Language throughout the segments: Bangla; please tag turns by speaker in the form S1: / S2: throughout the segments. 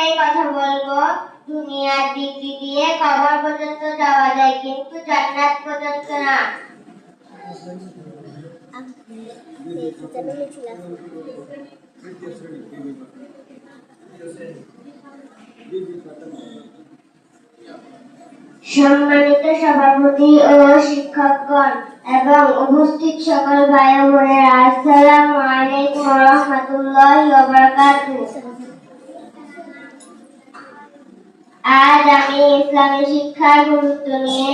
S1: একটাই কথা বলবো, দুনিয়ার ডিগ্রি দিয়ে কবর পর্যন্ত যাওয়া যায়, কিন্তু জান্নাত পর্যন্ত না। সম্মানিত সভাপতি ও শিক্ষকগণ এবং উপস্থিত সকল ভাই ও বোনেরা, আসসালামু আলাইকুম ওয়া রাহমাতুল্লাহি ওয়া বারাকাতুহু। আজ আমি ইসলামী শিক্ষার গুরুত্ব নিয়ে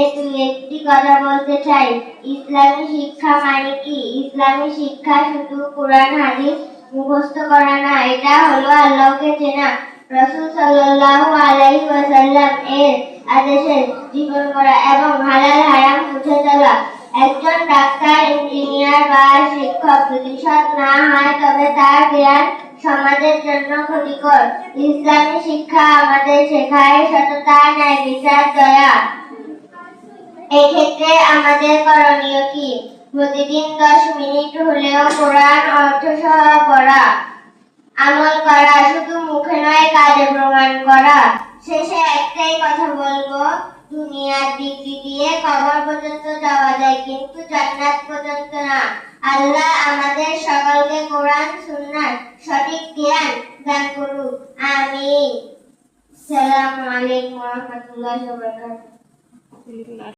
S1: একটি কথা বলতে চাই। ইসলামী শিক্ষা মানে কি? ইসলামী শিক্ষা শুধু কোরআন হাদিস মুখস্থ করা না, এটা হলো আল্লাহকে চেনা, রাসূল সাল্লাল্লাহু আলাইহি ওয়াসাল্লাম এর আদেশে জীবন করা এবং হালাল হারাম বুঝে চলা। একজন ডাক্তার, ইঞ্জিনিয়ার বা শিক্ষক যদি সৎ না হয় তবে তার জ্ঞান সমাজের জন্য ক্ষতিকর। ইসলামী শিক্ষা আমাদের শেখায় সততা, ন্যায় বিচার, দয়া। এক্ষেত্রে আমাদের করণীয় কি? প্রতিদিন 10 মিনিট হলেও কোরআন অর্থসহ পড়া, আমল করা, শুধু মুখে নয় কাজে প্রমাণ করা। শেষে একটাই কথা বলবো, দুনিয়ার ডিগ্রি দিয়ে কবর পর্যন্ত যাওয়া যায়, কিন্তু জান্নাত পর্যন্ত না। আল্লাহ আমাদের সকলকে কোরআন সুন্নাহর সঠিক জ্ঞান দান করুক, আমিন। আসসালামু আলাইকুম ওয়া রাহমাতুল্লাহি ওয়া বারাকাতুহু।